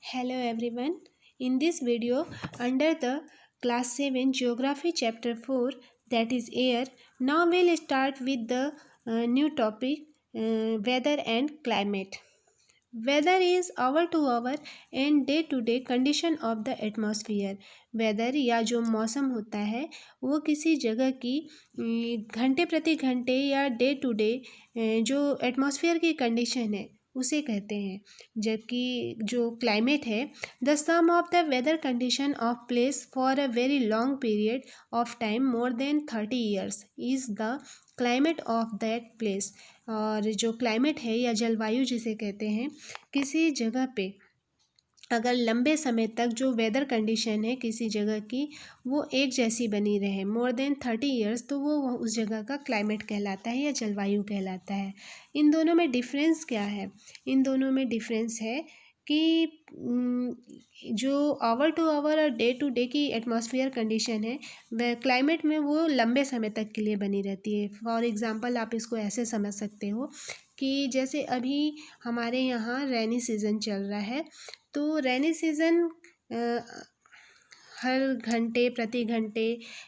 Hello everyone. In this video, under the class 7 geography chapter 4, that is air, now we'll start with the new topic, weather and climate. Weather is hour to hour and day to day condition of the atmosphere. Weather या जो मौसम होता है वो किसी जगह की घंटे प्रति घंटे या डे टू डे जो एटमॉस्फेयर की कंडीशन है उसे कहते हैं। जबकि जो क्लाइमेट है, the sum of the weather condition of place for a very long period of time more than 30 years is the climate of that place. और जो क्लाइमेट है या जलवायु जिसे कहते हैं, किसी जगह पे अगर लंबे समय तक जो वेदर कंडीशन है किसी जगह की वो एक जैसी बनी रहे मोर देन 30 ईयर्स, तो वो उस जगह का क्लाइमेट कहलाता है या जलवायु कहलाता है। इन दोनों में डिफरेंस क्या है? इन दोनों में डिफरेंस है कि जो आवर टू आवर और डे टू डे की एटमॉस्फेयर कंडीशन है वह क्लाइमेट में वो लंबे समय तक के लिए बनी रहती है। फॉर एग्ज़ाम्पल आप इसको ऐसे समझ सकते हो कि जैसे अभी हमारे यहाँ रैनी सीज़न चल रहा है, तो रैनी सीज़न हर घंटे प्रति घंटे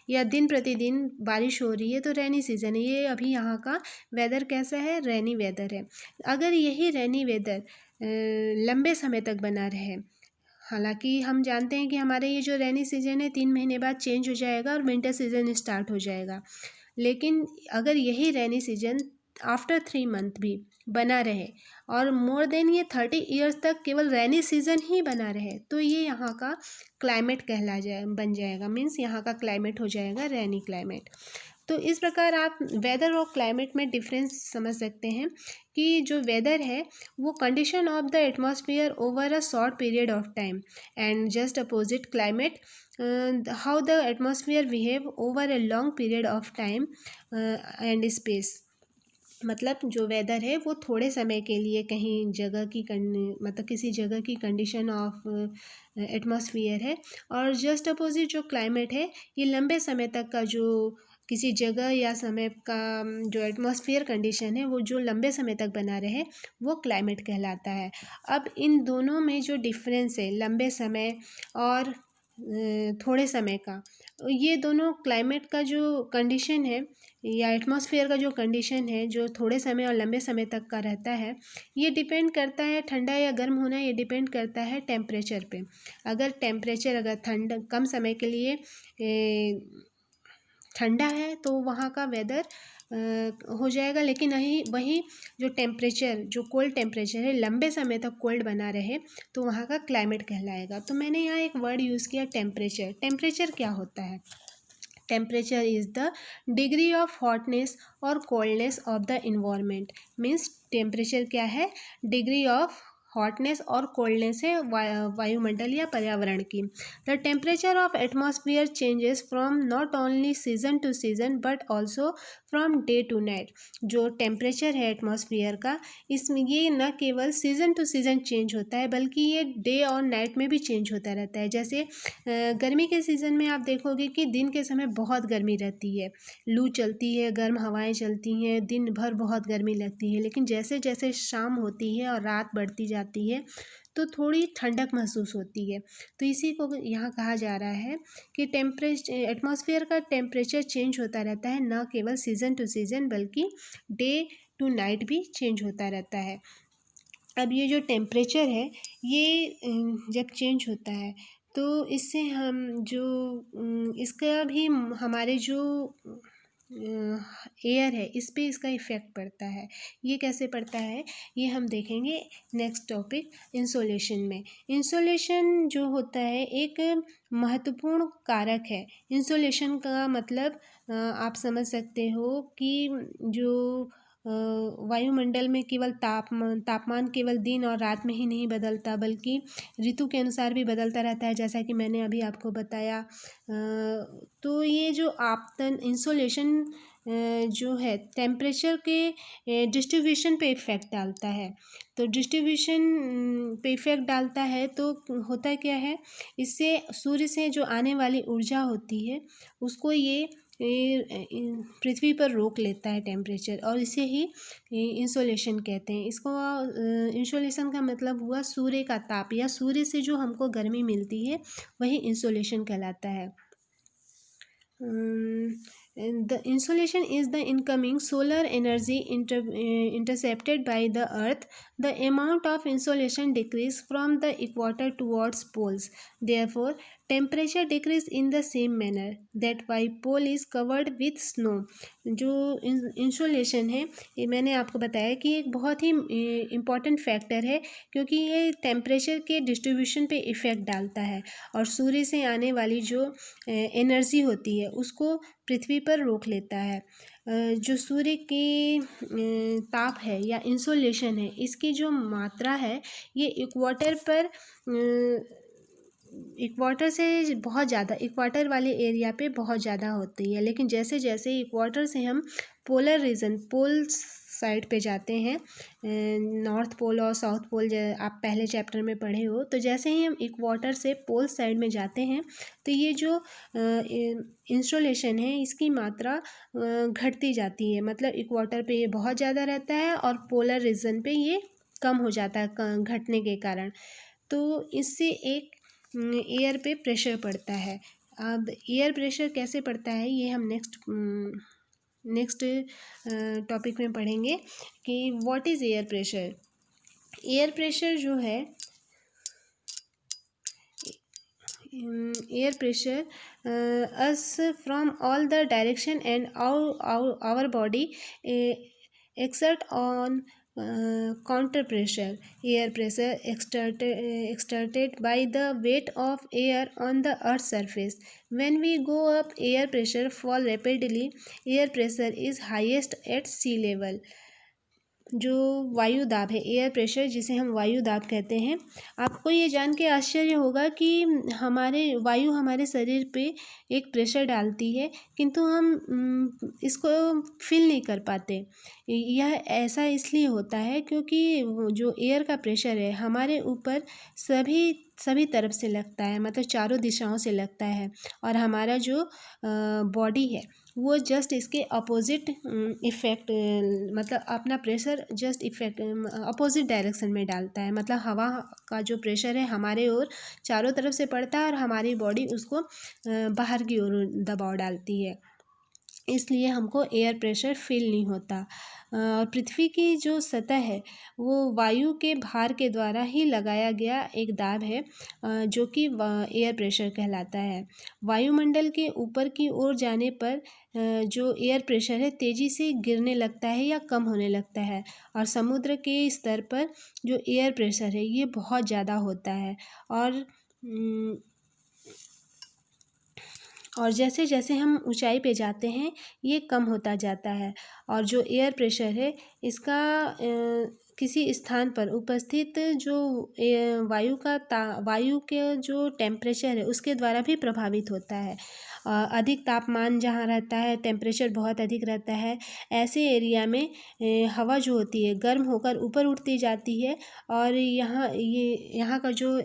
या दिन प्रतिदिन बारिश हो रही है, तो रैनी सीज़न है। ये अभी यहाँ का वेदर कैसा है? रैनी वेदर है। अगर यही रैनी वेदर लंबे समय तक बना रहे, हालांकि हम जानते हैं कि हमारे ये जो रैनी सीज़न है 3 महीने बाद चेंज हो जाएगा और विंटर सीज़न स्टार्ट हो जाएगा, लेकिन अगर यही रैनी सीज़न आफ्टर 3 मंथ भी बना रहे और मोर देन ये 30 ईयर्स तक केवल रैनी सीज़न ही बना रहे, तो ये यहाँ का क्लाइमेट बन जाएगा। मीन्स यहाँ का क्लाइमेट हो जाएगा रैनी क्लाइमेट। तो इस प्रकार आप वेदर और क्लाइमेट में डिफरेंस समझ सकते हैं कि जो वेदर है वो condition of the atmosphere over a short period of time, and just opposite climate how the atmosphere behave over a long period of time and space. मतलब जो वेदर है वो थोड़े समय के लिए कहीं जगह की मतलब किसी जगह की कंडीशन ऑफ एटमॉस्फेयर है, और जस्ट अपोजिट जो क्लाइमेट है ये लंबे समय तक का जो किसी जगह या समय का जो एटमॉस्फेयर कंडीशन है वो जो लंबे समय तक बना रहे वो क्लाइमेट कहलाता है। अब इन दोनों में जो डिफरेंस है लंबे समय और थोड़े समय का, ये दोनों क्लाइमेट का जो कंडीशन है या एटमॉस्फेयर का जो कंडीशन है जो थोड़े समय और लंबे समय तक का रहता है, ये डिपेंड करता है ठंडा या गर्म होना, ये डिपेंड करता है टेम्परेचर पे। अगर टेम्परेचर अगर कम समय के लिए ठंडा है तो वहाँ का वेदर हो जाएगा, लेकिन वही जो टेम्परेचर जो कोल्ड टेम्परेचर है लंबे समय तक कोल्ड बना रहे तो वहाँ का क्लाइमेट कहलाएगा। तो मैंने यहाँ एक वर्ड यूज़ किया टेम्परेचर। टेम्परेचर क्या होता है? Temperature is the degree of hotness और coldness of the environment. Means temperature क्या है? डिग्री ऑफ हॉटनेस और कोल्डनेस है वायुमंडल या पर्यावरण की। The temperature of atmosphere changes from not only season to season but also from day to night. जो टेम्परेचर है एटमॉस्फेयर का, इसमें ये न केवल सीज़न टू सीज़न चेंज होता है बल्कि ये डे और नाइट में भी चेंज होता रहता है। जैसे गर्मी के सीज़न में आप देखोगे कि दिन के समय बहुत गर्मी रहती है, लू चलती है, गर्म हवाएं चलती हैं, दिन भर बहुत गर्मी लगती है, लेकिन जैसे जैसे शाम होती है और रात बढ़ती जाती है तो थोड़ी ठंडक महसूस होती है। तो इसी को यहाँ कहा जा रहा है कि एटमॉस्फेयर का टेम्परेचर चेंज होता रहता है, न केवल सीज़न टू सीज़न बल्कि डे टू नाइट भी चेंज होता रहता है। अब ये जो टेम्परेचर है ये जब चेंज होता है तो इससे हम जो इसका भी हमारे जो एयर है इस पे इसका इफ़ेक्ट पड़ता है। ये कैसे पड़ता है ये हम देखेंगे नेक्स्ट टॉपिक इंसोलेशन में। इंसोलेशन जो होता है एक महत्वपूर्ण कारक है। इंसोलेशन का मतलब आप समझ सकते हो कि जो वायुमंडल में केवल तापमान केवल दिन और रात में ही नहीं बदलता बल्कि ऋतु के अनुसार भी बदलता रहता है, जैसा कि मैंने अभी आपको बताया। तो ये जो आपतन इंसोलेशन जो है टेम्परेचर के डिस्ट्रीब्यूशन पे इफ़ेक्ट डालता है। तो डिस्ट्रीब्यूशन पे इफ़ेक्ट डालता है तो होता क्या है, इससे सूर्य से जो आने वाली ऊर्जा होती है उसको ये पृथ्वी पर रोक लेता है टेम्परेचर, और इसे ही इंसोलेशन कहते हैं। इसको इंसोलेशन का मतलब हुआ सूर्य का ताप, या सूर्य से जो हमको गर्मी मिलती है वही इंसोलेशन कहलाता है। The insolation is the incoming solar energy intercepted by the earth. The amount of insolation decrease from the equator towards poles. Therefore, temperature decrease in the same manner that why pole is covered with snow. जो insolation है, ये मैंने आपको बताया कि एक बहुत ही important factor है, क्योंकि ये टेम्परेचर के डिस्ट्रीब्यूशन पे इफ़ेक्ट डालता है, और सूर्य से आने वाली जो एनर्जी होती है उसको पृथ्वी पर रोक लेता है। जो सूर्य की ताप है या इंसोलेशन है, इसकी जो मात्रा है ये इक्वाटर पर इक्वाटर से बहुत ज़्यादा, इक्वाटर वाले एरिया पे बहुत ज़्यादा होती है, लेकिन जैसे जैसे इक्वाटर से हम पोलर रीजन, पोल साइड पे जाते हैं, नॉर्थ पोल और साउथ पोल आप पहले चैप्टर में पढ़े हो, तो जैसे ही हम इक्वाटर से पोल साइड में जाते हैं तो ये जो इंसोलेशन है इसकी मात्रा घटती जाती है। मतलब इक्वाटर पे ये बहुत ज़्यादा रहता है और पोलर रीजन पे ये कम हो जाता है घटने के कारण। तो इससे एक एयर पे प्रेशर पड़ता है। अब एयर प्रेशर कैसे पड़ता है ये हम नेक्स्ट टॉपिक में पढ़ेंगे कि what is air pressure. Air pressure जो है, air pressure us from all the direction and our body exert on counter pressure. Air pressure exerted by the weight of air on the earth's surface. When we go up, air pressure fall rapidly. Air pressure is highest at sea level. जो वायु दाब है, air pressure जिसे हम वायु दाब कहते हैं, आपको ये जान के आश्चर्य होगा कि हमारे वायु हमारे शरीर पे एक प्रेशर डालती है, किंतु हम इसको फील नहीं कर पाते। यह ऐसा इसलिए होता है क्योंकि जो एयर का प्रेशर है हमारे ऊपर सभी तरफ से लगता है, मतलब चारों दिशाओं से लगता है, और हमारा जो बॉडी है वो जस्ट इसके अपोजिट इफ़ेक्ट, मतलब अपना pressure just effect opposite direction में डालता है। मतलब हवा का जो प्रेशर है हमारे ओर चारों तरफ से पड़ता है और हमारी बॉडी उसको बाहर की ओर दबाव डालती है, इसलिए हमको एयर प्रेशर फील नहीं होता। पृथ्वी की जो सतह है वो वायु के भार के द्वारा ही लगाया गया एक दाब है, जो कि एयर प्रेशर कहलाता है। वायुमंडल के ऊपर की ओर जाने पर जो एयर प्रेशर है तेज़ी से गिरने लगता है या कम होने लगता है, और समुद्र के स्तर पर जो एयर प्रेशर है ये बहुत ज़्यादा होता है, और जैसे जैसे हम ऊंचाई पे जाते हैं ये कम होता जाता है। और जो एयर प्रेशर है इसका किसी स्थान पर उपस्थित जो वायु के जो टेम्परेचर है उसके द्वारा भी प्रभावित होता है। अधिक तापमान जहाँ रहता है, टेम्परेचर बहुत अधिक रहता है, ऐसे एरिया में हवा जो होती है गर्म होकर ऊपर उठती जाती है, और यहाँ का जो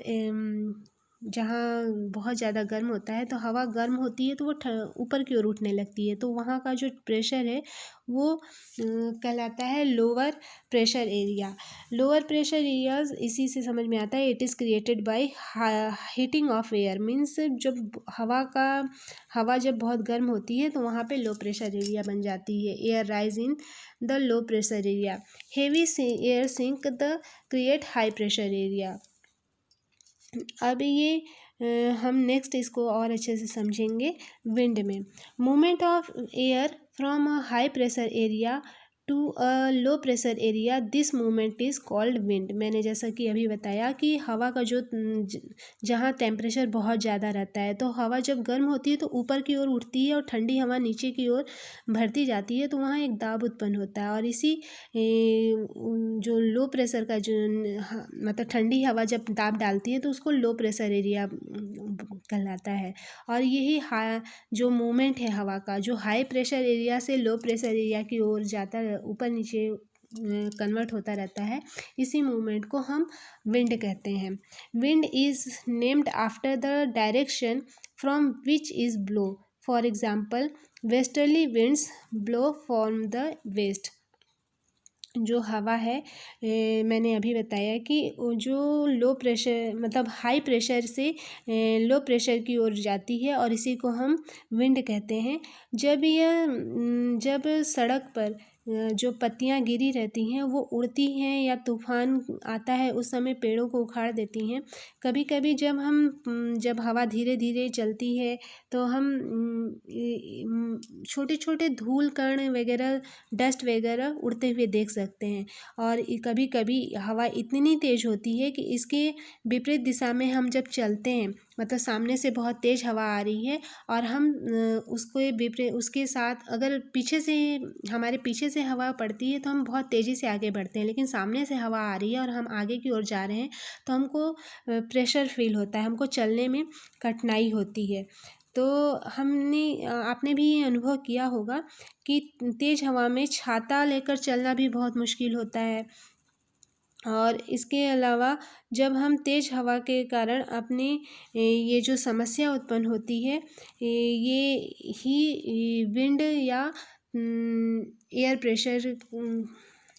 जहाँ बहुत ज़्यादा गर्म होता है तो हवा गर्म होती है तो वो ऊपर की ओर उठने लगती है, तो वहाँ का जो प्रेशर है वो कहलाता है lower pressure area. Lower pressure areas इसी से समझ में आता है, it is created by heating of air, means जब हवा जब बहुत गर्म होती है तो वहाँ पे लो प्रेशर एरिया बन जाती है। Air rise in the low pressure area, heavy air sink the create high pressure area. अब ये हम नेक्स्ट इसको और अच्छे से समझेंगे। विंड में movement of air from a high pressure area to a low pressure area, this movement is called wind. मैंने जैसा कि अभी बताया कि हवा का जो जहाँ टेम्परेचर बहुत ज़्यादा रहता है तो हवा जब गर्म होती है तो ऊपर की ओर उठती है और ठंडी हवा नीचे की ओर भरती जाती है, तो वहाँ एक दाब उत्पन्न होता है, और इसी जो लो प्रेशर का जो मतलब ठंडी हवा जब दाब डालती है तो उसको लो प्रेशर एरिया कहलाता है। और यही जो मूवमेंट है हवा का, जो हाई प्रेशर एरिया से लो प्रेशर एरिया की ओर जाता है, ऊपर नीचे कन्वर्ट होता रहता है, इसी मूवमेंट को हम विंड कहते हैं। Wind is named after the direction from which is blow. For example westerly winds blow from the west. जो हवा है मैंने अभी बताया कि जो लो प्रेशर मतलब हाई प्रेशर से लो प्रेशर की ओर जाती है और इसी को हम विंड कहते हैं। जब सड़क पर जो पत्तियां गिरी रहती हैं वो उड़ती हैं या तूफान आता है उस समय पेड़ों को उखाड़ देती हैं। कभी कभी जब हवा धीरे धीरे चलती है तो हम छोटे छोटे धूल कण वगैरह डस्ट वगैरह उड़ते हुए देख सकते हैं। और कभी कभी हवा इतनी तेज़ होती है कि इसके विपरीत दिशा में हम जब चलते हैं, मतलब सामने से बहुत तेज़ हवा आ रही है और हम उसके साथ अगर हमारे पीछे से हवा पड़ती है तो हम बहुत तेज़ी से आगे बढ़ते हैं, लेकिन सामने से हवा आ रही है और हम आगे की ओर जा रहे हैं तो हमको प्रेशर फील होता है, हमको चलने में कठिनाई होती है। तो आपने भी ये अनुभव किया होगा कि तेज़ हवा में छाता लेकर चलना भी बहुत मुश्किल होता है। और इसके अलावा जब हम तेज़ हवा के कारण अपने ये जो समस्या उत्पन्न होती है ये ही विंड या एयर प्रेशर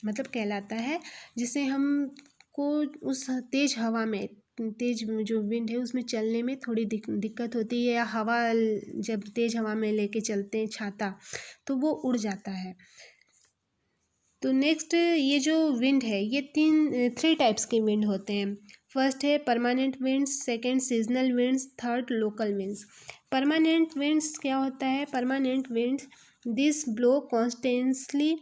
मतलब कहलाता है, जिससे हमको उस तेज़ हवा में तेज़ जो विंड है उसमें चलने में थोड़ी दिक्कत होती है, या हवा जब तेज़ हवा में लेके चलते हैं छाता तो वो उड़ जाता है। तो नेक्स्ट ये जो विंड है ये 3 टाइप्स के विंड होते हैं। फर्स्ट है permanent winds, second seasonal winds, third local winds. Permanent winds क्या होता है? Permanent winds this blow constantly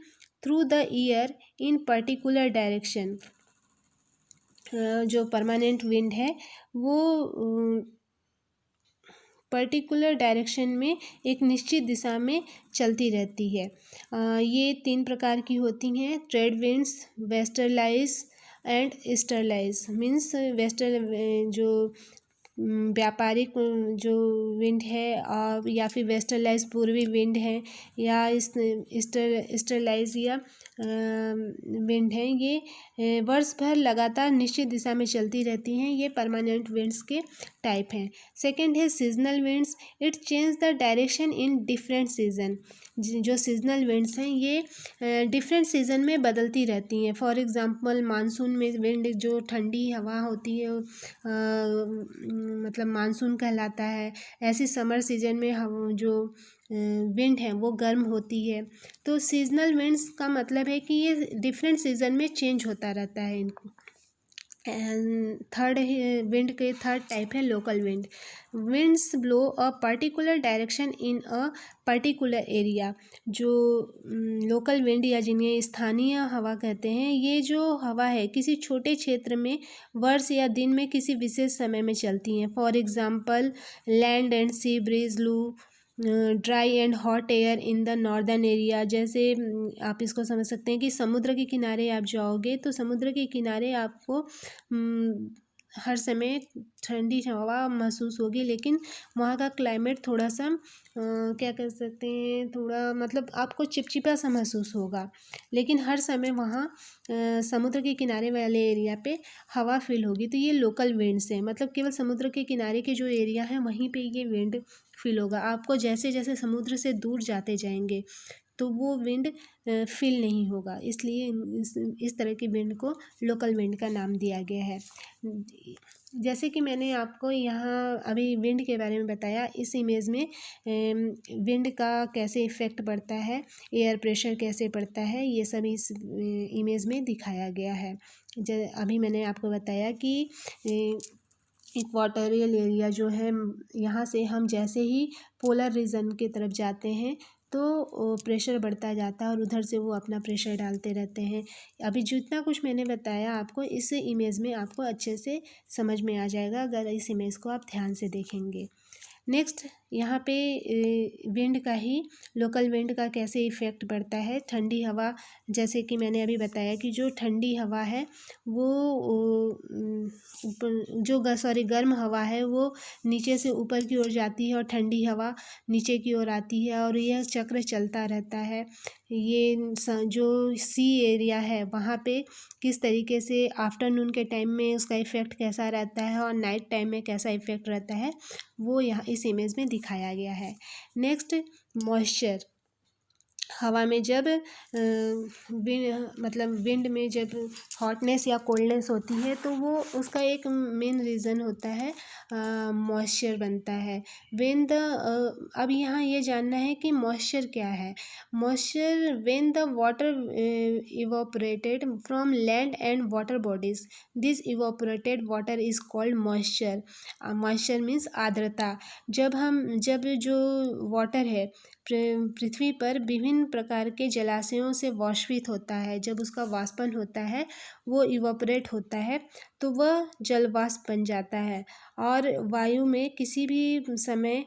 through the year in particular direction. जो परमानेंट विंड है वो पर्टिकुलर डायरेक्शन में एक निश्चित दिशा में चलती रहती है। ये 3 प्रकार की होती हैं, ट्रेड विंड्स, वेस्टर्लाइज एंड ईस्टर्लाइज। मीन्स जो व्यापारिक जो विंड है और या फिर वेस्टर्लाइज पूर्वी विंड है या ईस्टर्लाइज या विंड है, ये वर्ष भर लगातार निश्चित दिशा में चलती रहती हैं। ये परमानेंट विंड्स के टाइप हैं। सेकंड है seasonal winds, it change the direction in different season. जो सीजनल विंड्स हैं ये डिफरेंट सीजन में बदलती रहती हैं। फॉर एग्जांपल मानसून में विंड जो ठंडी हवा होती है मतलब मानसून कहलाता है। ऐसी समर सीजन में हम जो विंड है वो गर्म होती है। तो सीजनल विंड्स का मतलब है कि ये डिफरेंट सीजन में चेंज होता रहता है इनको। एंड थर्ड विंड के थर्ड टाइप है local wind. Winds blow a particular direction in a particular area. जो लोकल विंड या जिन्हें स्थानीय हवा कहते हैं, ये जो हवा है किसी छोटे क्षेत्र में वर्ष या दिन में किसी विशेष समय में चलती हैं। For example land and sea breeze लू dry and hot air in the northern area. जैसे आप इसको समझ सकते हैं कि समुद्र के किनारे आप जाओगे तो समुद्र के किनारे आपको हर समय ठंडी हवा महसूस होगी, लेकिन वहाँ का क्लाइमेट थोड़ा सा क्या कह सकते हैं, थोड़ा मतलब आपको चिपचिपा सा महसूस होगा। लेकिन हर समय वहाँ समुद्र के किनारे वाले एरिया पे हवा फील होगी। तो ये लोकल विंड्स हैं, मतलब केवल समुद्र के किनारे के जो एरिया है वहीं पे ये विंड फील होगा। आपको जैसे जैसे समुद्र से दूर जाते जाएंगे तो वो विंड फील नहीं होगा, इसलिए इस तरह की विंड को लोकल विंड का नाम दिया गया है। जैसे कि मैंने आपको यहाँ अभी विंड के बारे में बताया, इस इमेज में विंड का कैसे इफ़ेक्ट पड़ता है, एयर प्रेशर कैसे पड़ता है, ये सब इस इमेज में दिखाया गया है। अभी मैंने आपको बताया कि इक्वाटोरियल एरिया जो है, यहाँ से हम जैसे ही पोलर रीजन की तरफ जाते हैं तो प्रेशर बढ़ता जाता है और उधर से वो अपना प्रेशर डालते रहते हैं। अभी जितना कुछ मैंने बताया आपको इस इमेज में आपको अच्छे से समझ में आ जाएगा अगर इस इमेज को आप ध्यान से देखेंगे। नेक्स्ट यहाँ पे विंड का ही लोकल विंड का कैसे इफ़ेक्ट पड़ता है। ठंडी हवा, जैसे कि मैंने अभी बताया कि जो ठंडी हवा है वो गर्म हवा है वो नीचे से ऊपर की ओर जाती है और ठंडी हवा नीचे की ओर आती है और यह चक्र चलता रहता है। ये जो सी एरिया है वहाँ पे किस तरीके से आफ्टरनून के टाइम में उसका इफ़ेक्ट कैसा रहता है और नाइट टाइम में कैसा इफ़ेक्ट रहता है वो यहाँ इस इमेज में दिखाया दिखाया गया है। Next, moisture. हवा में जब विंड में जब हॉटनेस या कोल्डनेस होती है तो वो उसका एक मेन रीज़न होता है मॉइस्चर बनता है। अब यहाँ ये जानना है कि मॉइस्चर क्या है। Moisture when the water evaporated from land and water bodies, this evaporated water is called moisture. Moisture means आर्द्रता। जब जो वाटर है पृथ्वी पर विभिन्न प्रकार के जलाशयों से वाष्पित होता है, जब उसका वाष्पन होता है, वो इवापोरेट होता है, तो वह जलवाष्प बन जाता है। और वायु में किसी भी समय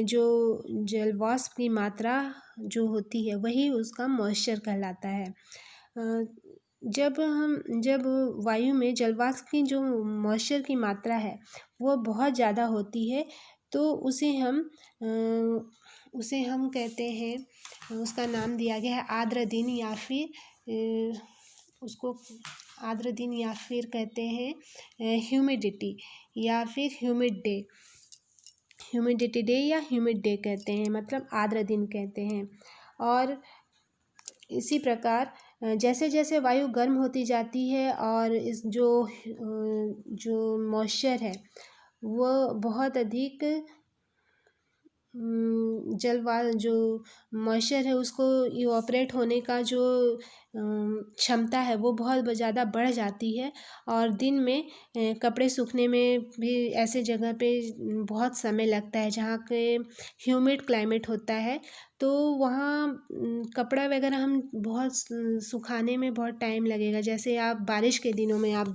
जो जलवाष्प की मात्रा जो होती है वही उसका मॉइस्चर कहलाता है। जब वायु में जलवाष्प की जो मॉइस्चर की मात्रा है वो बहुत ज़्यादा होती है तो उसे हम कहते हैं, उसका नाम दिया गया है आर्द्र दिन, या फिर उसको आर्द्र दिन या फिर कहते हैं ह्यूमिडिटी या फिर ह्यूमिडिटी डे या ह्यूमिड डे कहते हैं, मतलब आर्द्र दिन कहते हैं। और इसी प्रकार जैसे जैसे वायु गर्म होती जाती है और इस जो मॉइस्चर है वो बहुत अधिक जो मॉइस्चर है उसको इवापोरेट होने का जो क्षमता है वो बहुत ज़्यादा बढ़ जाती है। और दिन में कपड़े सूखने में भी ऐसे जगह पे बहुत समय लगता है जहाँ पे ह्यूमिड क्लाइमेट होता है, तो वहाँ कपड़ा वगैरह हम बहुत सुखाने में बहुत टाइम लगेगा। जैसे आप बारिश के दिनों में आप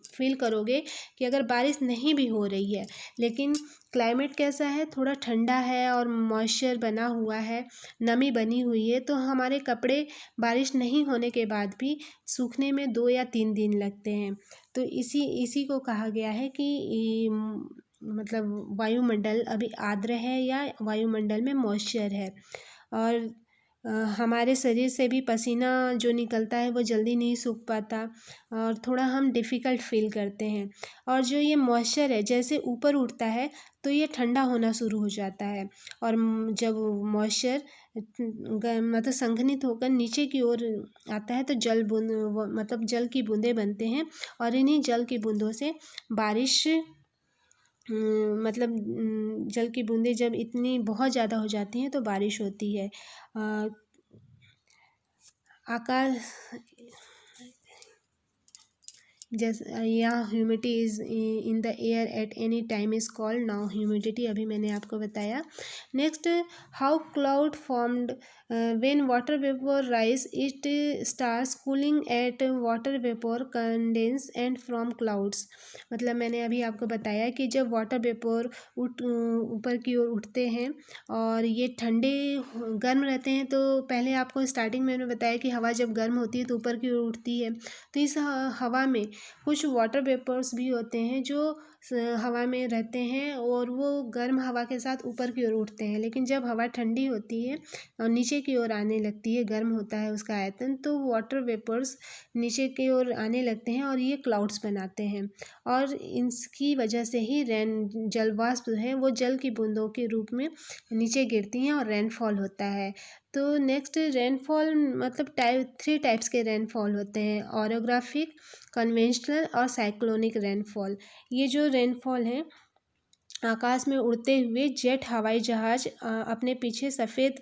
फील करोगे कि अगर बारिश नहीं भी हो रही है लेकिन क्लाइमेट कैसा है, थोड़ा ठंडा है और मॉइस्चर बना हुआ है, नमी बनी हुई है, तो हमारे कपड़े बारिश नहीं होने के बाद भी सूखने में 2 या 3 दिन लगते हैं। तो इसी को कहा गया है कि मतलब वायुमंडल अभी आर्द्र है या वायुमंडल में मॉइस्चर है। और हमारे शरीर से भी पसीना जो निकलता है वो जल्दी नहीं सूख पाता और थोड़ा हम डिफ़िकल्ट फील करते हैं। और जो ये मॉइस्चर है जैसे ऊपर उठता है तो ये ठंडा होना शुरू हो जाता है, और जब मॉइस्चर मतलब संघनित होकर नीचे की ओर आता है तो मतलब जल की बूंदें बनते हैं, और इन्हीं जल की बूंदों से बारिश मतलब जल की बूंदें जब इतनी बहुत ज़्यादा हो जाती हैं तो बारिश होती है। आकाश जैसे यहाँ humidity is in the air at any time is called now humidity, अभी मैंने आपको बताया। Next, how cloud formed when water vapour rise, it stars cooling at water vapour condense and from clouds. मतलब मैंने अभी आपको बताया कि जब वाटर वेपर ऊपर की ओर उठते हैं और ये ठंडे गर्म रहते हैं, तो पहले आपको स्टार्टिंग में मैंने बताया कि हवा जब गर्म होती है तो ऊपर की ओर उठती है, तो इस हवा में कुछ वाटर वेपर्स भी होते हैं जो हवा में रहते हैं और वो गर्म हवा के साथ ऊपर की ओर उठते हैं। लेकिन जब हवा ठंडी होती है और नीचे की ओर आने लगती है, गर्म होता है उसका आयतन, तो वाटर वेपर्स नीचे की ओर आने लगते हैं और ये क्लाउड्स बनाते हैं, और इसकी वजह से ही जलवाष्प है वो जल की बूंदों के रूप में नीचे गिरती हैं और रेनफॉल होता है। तो नेक्स्ट, रेनफॉल मतलब 3 टाइप्स के रेनफॉल होते हैं, ऑरोग्राफिक, कन्वेंशनल और साइक्लोनिक रेनफॉल। ये जो रेनफॉल है आकाश में उड़ते हुए जेट हवाई जहाज़ अपने पीछे सफ़ेद,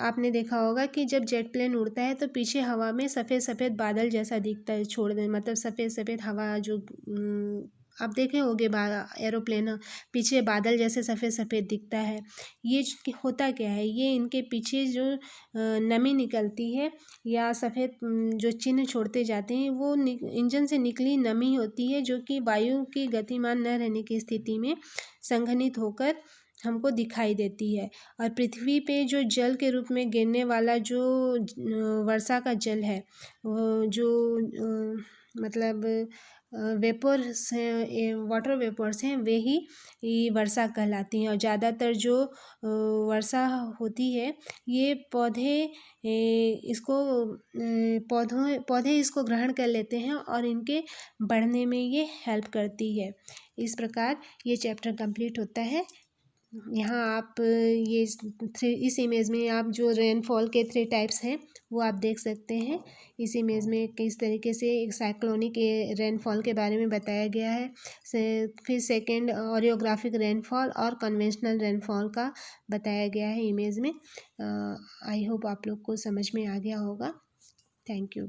आपने देखा होगा कि जब जेट प्लेन उड़ता है तो पीछे हवा में सफ़ेद सफ़ेद बादल जैसा दिखता है, छोड़ दें मतलब सफ़ेद सफ़ेद हवा जो आप देखे होंगे एरोप्लेन पीछे बादल जैसे सफ़ेद सफ़ेद दिखता है। ये होता क्या है, ये इनके पीछे जो नमी निकलती है या सफ़ेद जो चिन्ह छोड़ते जाते हैं वो इंजन से निकली नमी होती है, जो कि वायु की गतिमान न रहने की स्थिति में संघनित होकर हमको दिखाई देती है। और पृथ्वी पे जो जल के रूप में गिरने वाला जो वर्षा का जल है, वो जो मतलब वेपर्स हैं, वाटर वेपर्स हैं, वे ही वर्षा कहलाती हैं। और ज़्यादातर जो वर्षा होती है ये पौधे इसको ग्रहण कर लेते हैं और इनके बढ़ने में ये हेल्प करती है। इस प्रकार ये चैप्टर कंप्लीट होता है। यहाँ आप ये इस इमेज में आप जो रेनफॉल के 3 टाइप्स हैं वो आप देख सकते हैं। इस इमेज में किस तरीके से एक साइक्लोनिक रेनफॉल के बारे में बताया गया है। फिर सेकंड ओरियोग्राफिक रेनफॉल और कन्वेंशनल रेनफॉल का बताया गया है इमेज में। आई होप आप लोग को समझ में आ गया होगा। Thank you.